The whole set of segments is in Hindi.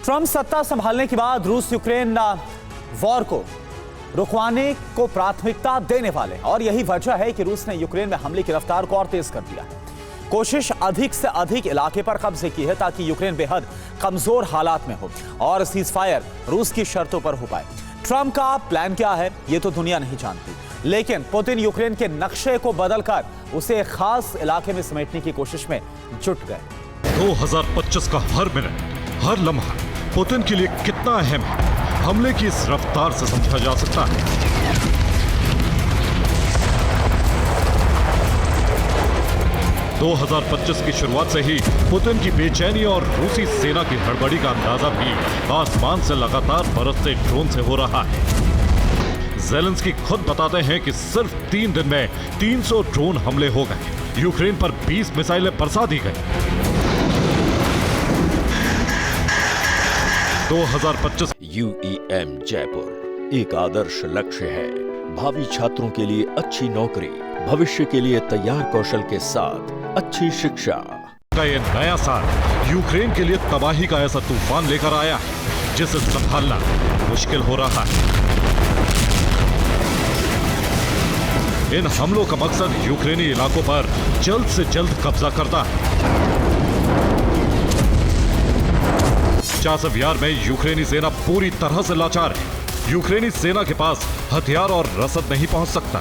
ट्रंप सत्ता संभालने के बाद रूस यूक्रेन वॉर को रुकवाने को प्राथमिकता देने वाले, और यही वजह है कि रूस ने यूक्रेन में हमले की रफ्तार को और तेज कर दिया। कोशिश अधिक से अधिक इलाके पर कब्जे की है ताकि यूक्रेन बेहद कमजोर हालात में हो और सीजफायर रूस की शर्तों पर हो पाए। ट्रंप का प्लान क्या है ये तो दुनिया नहीं जानती, लेकिन पुतिन यूक्रेन के नक्शे को बदलकर उसे एक खास इलाके में समेटने की कोशिश में जुट गए। 2025 का हर मिनट, हर लम्हा पुतिन के लिए कितना अहम है, हमले की इस रफ्तार से समझा जा सकता है। दो 2025 की शुरुआत से ही पुतिन की बेचैनी और रूसी सेना की हड़बड़ी का अंदाजा भी आसमान से लगातार बरसते ड्रोन से हो रहा है। ज़ेलेंस्की खुद बताते हैं कि सिर्फ 3 दिन में 300 ड्रोन हमले हो गए, यूक्रेन पर 20 मिसाइलें बरसा दी गई। 2025 UEM जयपुर एक आदर्श लक्ष्य है। भावी छात्रों के लिए अच्छी नौकरी, भविष्य के लिए तैयार कौशल के साथ अच्छी शिक्षा का ये नया साल यूक्रेन के लिए तबाही का ऐसा तूफान लेकर आया है जिसे संभालना मुश्किल हो रहा है। इन हमलों का मकसद यूक्रेनी इलाकों पर जल्द से जल्द कब्जा करना है। चासव यार में यूक्रेनी सेना पूरी तरह से लाचार है। यूक्रेनी सेना के पास हथियार और रसद नहीं पहुंच सकता।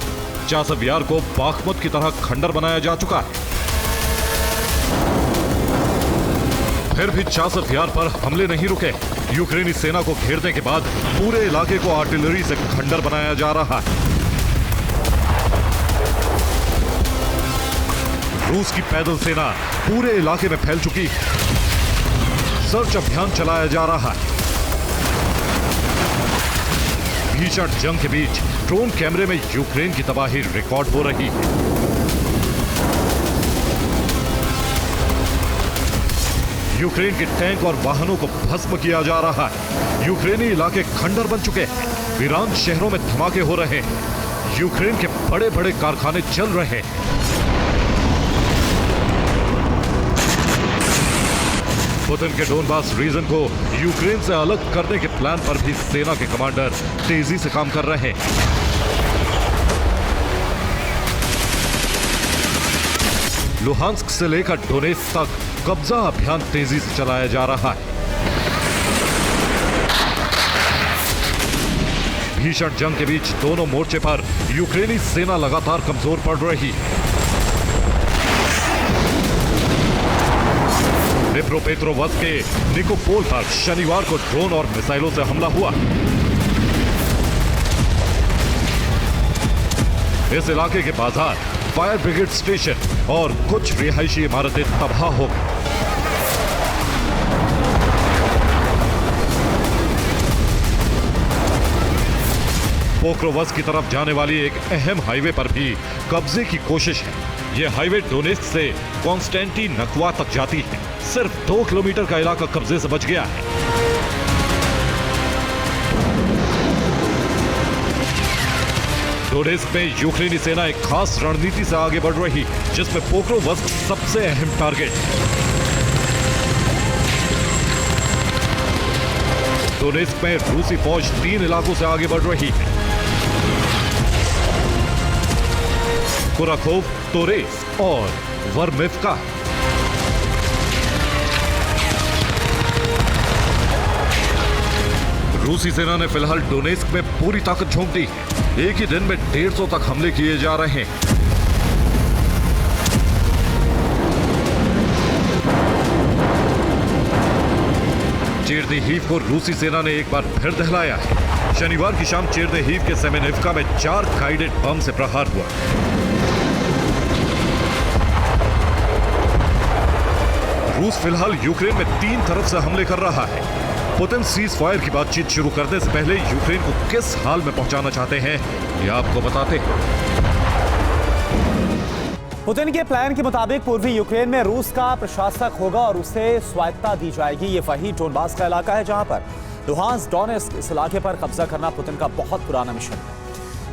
चासव यार को बाखमुत की तरह खंडर बनाया जा चुका है। फिर भी चासव यार पर हमले नहीं रुके। यूक्रेनी सेना को घेरने के बाद पूरे इलाके को आर्टिलरी से खंडर बनाया जा रहा है। रूस की पैदल सेना पूरे इलाके में फैल चुकी है। सर्च अभियान चलाया जा रहा है। भीषण जंग के बीच ड्रोन कैमरे में यूक्रेन की तबाही रिकॉर्ड हो रही है। यूक्रेन के टैंक और वाहनों को भस्म किया जा रहा है। यूक्रेनी इलाके खंडर बन चुके हैं। वीरान शहरों में धमाके हो रहे हैं। यूक्रेन के बड़े बड़े कारखाने चल रहे हैं। पुतिन के डोनबास रीजन को यूक्रेन से अलग करने के प्लान पर भी सेना के कमांडर तेजी से काम कर रहे हैं। लुहांस्क से लेकर डोनेत्स्क तक कब्जा अभियान तेजी से चलाया जा रहा है। भीषण जंग के बीच दोनों मोर्चे पर यूक्रेनी सेना लगातार कमजोर पड़ रही है। डिप्रोपेट्रोवस्क के निकोपोल पर शनिवार को ड्रोन और मिसाइलों से हमला हुआ। इस इलाके के बाजार, फायर ब्रिगेड स्टेशन और कुछ रिहायशी इमारतें तबाह हो गई। पोक्रोवस्क की तरफ जाने वाली एक अहम हाईवे पर भी कब्जे की कोशिश है। यह हाईवे डोनेत्स्क से कॉन्स्टेंटिनोवका तक जाती है। सिर्फ 2 किलोमीटर का इलाका कब्जे से बच गया है। डोनेत्स्क में यूक्रेनी सेना एक खास रणनीति से आगे बढ़ रही है, जिसमें पोक्रोवस्क सबसे अहम टारगेट है। डोनेत्स्क में रूसी फौज 3 इलाकों से आगे बढ़ रही है। कुराखोव, तोरेस्क और वर्मिवका। रूसी सेना ने फिलहाल डोनेत्स्क में पूरी ताकत झोंक दी है। एक ही दिन में 150 तक हमले किए जा रहे हैं। चेरनिहिव को रूसी सेना ने एक बार फिर दहलाया है। शनिवार की शाम चेरनिहिव के सेमेनेवका में 4 गाइडेड बम से प्रहार हुआ। रूस फिलहाल यूक्रेन में 3 तरफ से हमले कर रहा है। पुतिन सीज फायर की बातचीत शुरू करने से पहले यूक्रेन को किस हाल में पहुंचाना चाहते हैं, ये आपको बताते हैं। पुतिन के प्लान के मुताबिक पूर्वी यूक्रेन में रूस का प्रशासक होगा और उसे स्वायत्तता दी जाएगी। ये वही डोनबास का इलाका है जहां पर लुहांस्क, डोनेत्स्क, इस इलाके पर कब्जा करना पुतिन का बहुत पुराना मिशन है।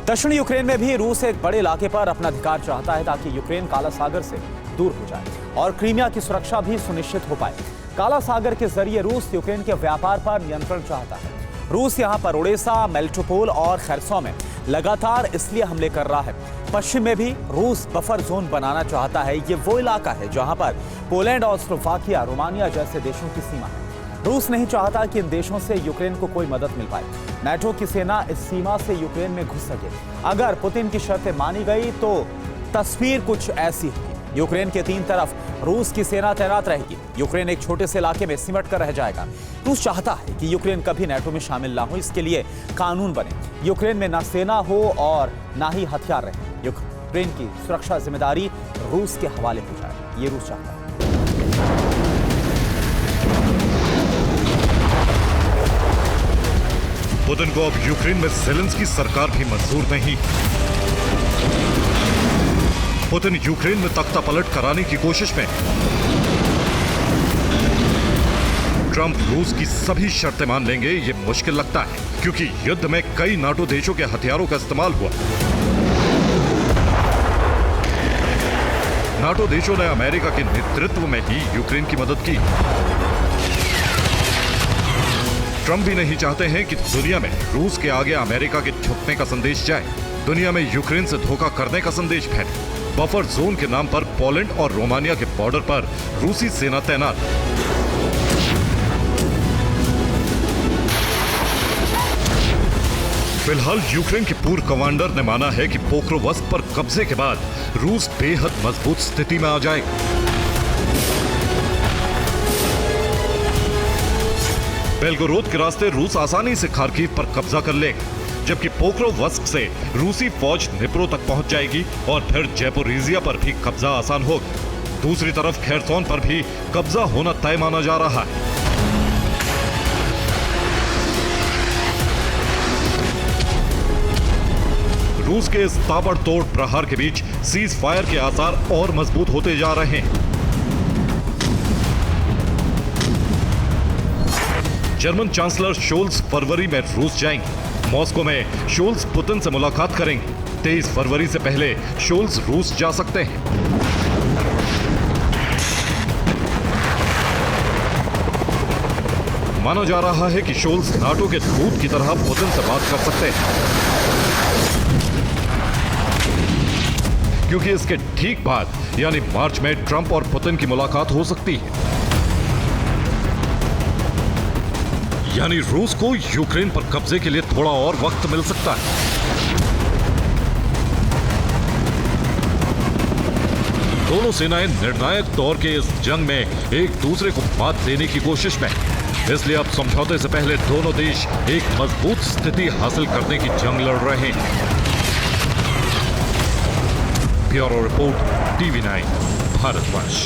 दक्षिणी यूक्रेन में भी रूस एक बड़े इलाके पर अपना अधिकार चाहता है ताकि यूक्रेन काला सागर से दूर हो जाए और क्रीमिया की सुरक्षा भी सुनिश्चित हो पाए। काला सागर के जरिए रूस यूक्रेन के व्यापार पर नियंत्रण चाहता है। रूस यहां पर ओडेसा, मेलिटोपोल और खैरसोन में लगातार इसलिए हमले कर रहा है। पश्चिम में भी रूस बफर जोन बनाना चाहता है। ये वो इलाका है जहां पर पोलैंड और स्लोवाकिया, रोमानिया जैसे देशों की सीमा है। रूस नहीं चाहता कि इन देशों से यूक्रेन को कोई मदद मिल पाए। नाटो की सेना इस सीमा से यूक्रेन में घुस सके। अगर पुतिन की शर्तें मानी गई तो तस्वीर कुछ ऐसी होगी। यूक्रेन के 3 तरफ रूस की सेना तैनात रहेगी। यूक्रेन एक छोटे से इलाके में सिमट कर रह जाएगा। रूस चाहता है कि यूक्रेन कभी नाटो में शामिल ना हो। इसके लिए कानून बने। यूक्रेन में ना सेना हो और ना ही हथियार रहे। यूक्रेन की सुरक्षा जिम्मेदारी रूस के हवाले हो जाए, ये रूस चाहता है। पुतिन को अब यूक्रेन में ज़ेलेंस्की सरकार भी मंजूर नहीं। पुतिन यूक्रेन में तख्ता पलट कराने की कोशिश में। ट्रंप रूस की सभी शर्तें मान लेंगे, ये मुश्किल लगता है, क्योंकि युद्ध में कई नाटो देशों के हथियारों का इस्तेमाल हुआ। नाटो देशों ने अमेरिका के नेतृत्व में ही यूक्रेन की मदद की। ट्रंप भी नहीं चाहते हैं कि दुनिया में रूस के आगे अमेरिका के झुकने का संदेश जाए, दुनिया में यूक्रेन से धोखा करने का संदेश फैले। बफर जोन के नाम पर पोलैंड और रोमानिया के बॉर्डर पर रूसी सेना तैनात। फिलहाल यूक्रेन के पूर्व कमांडर ने माना है कि पोक्रोवस्क पर कब्जे के बाद रूस बेहद मजबूत स्थिति में आ जाएगा। बेलगोरोद के रास्ते रूस आसानी से खार्किव पर कब्जा कर लेगा, जबकि पोक्रोवस्क से रूसी फौज निप्रो तक पहुंच जाएगी और फिर जैपोरिजिया पर भी कब्जा आसान होगा। दूसरी तरफ खैरसोन पर भी कब्जा होना तय माना जा रहा है। रूस के इस ताबड़तोड़ प्रहार के बीच सीज फायर के आसार और मजबूत होते जा रहे हैं। जर्मन चांसलर शोल्स फरवरी में रूस जाएंगे। मॉस्को में शोल्स पुतिन से मुलाकात करेंगे। 23 फरवरी से पहले शोल्स रूस जा सकते हैं। माना जा रहा है कि शोल्स नाटो के दूत की तरह पुतिन से बात कर सकते हैं, क्योंकि इसके ठीक बाद यानी मार्च में ट्रंप और पुतिन की मुलाकात हो सकती है। यानी रूस को यूक्रेन पर कब्जे के लिए थोड़ा और वक्त मिल सकता है। दोनों सेनाएं निर्णायक दौर के इस जंग में एक दूसरे को मात देने की कोशिश में, इसलिए अब समझौते से पहले दोनों देश एक मजबूत स्थिति हासिल करने की जंग लड़ रहे हैं। Bureau report, TV9 Bharatvarsh.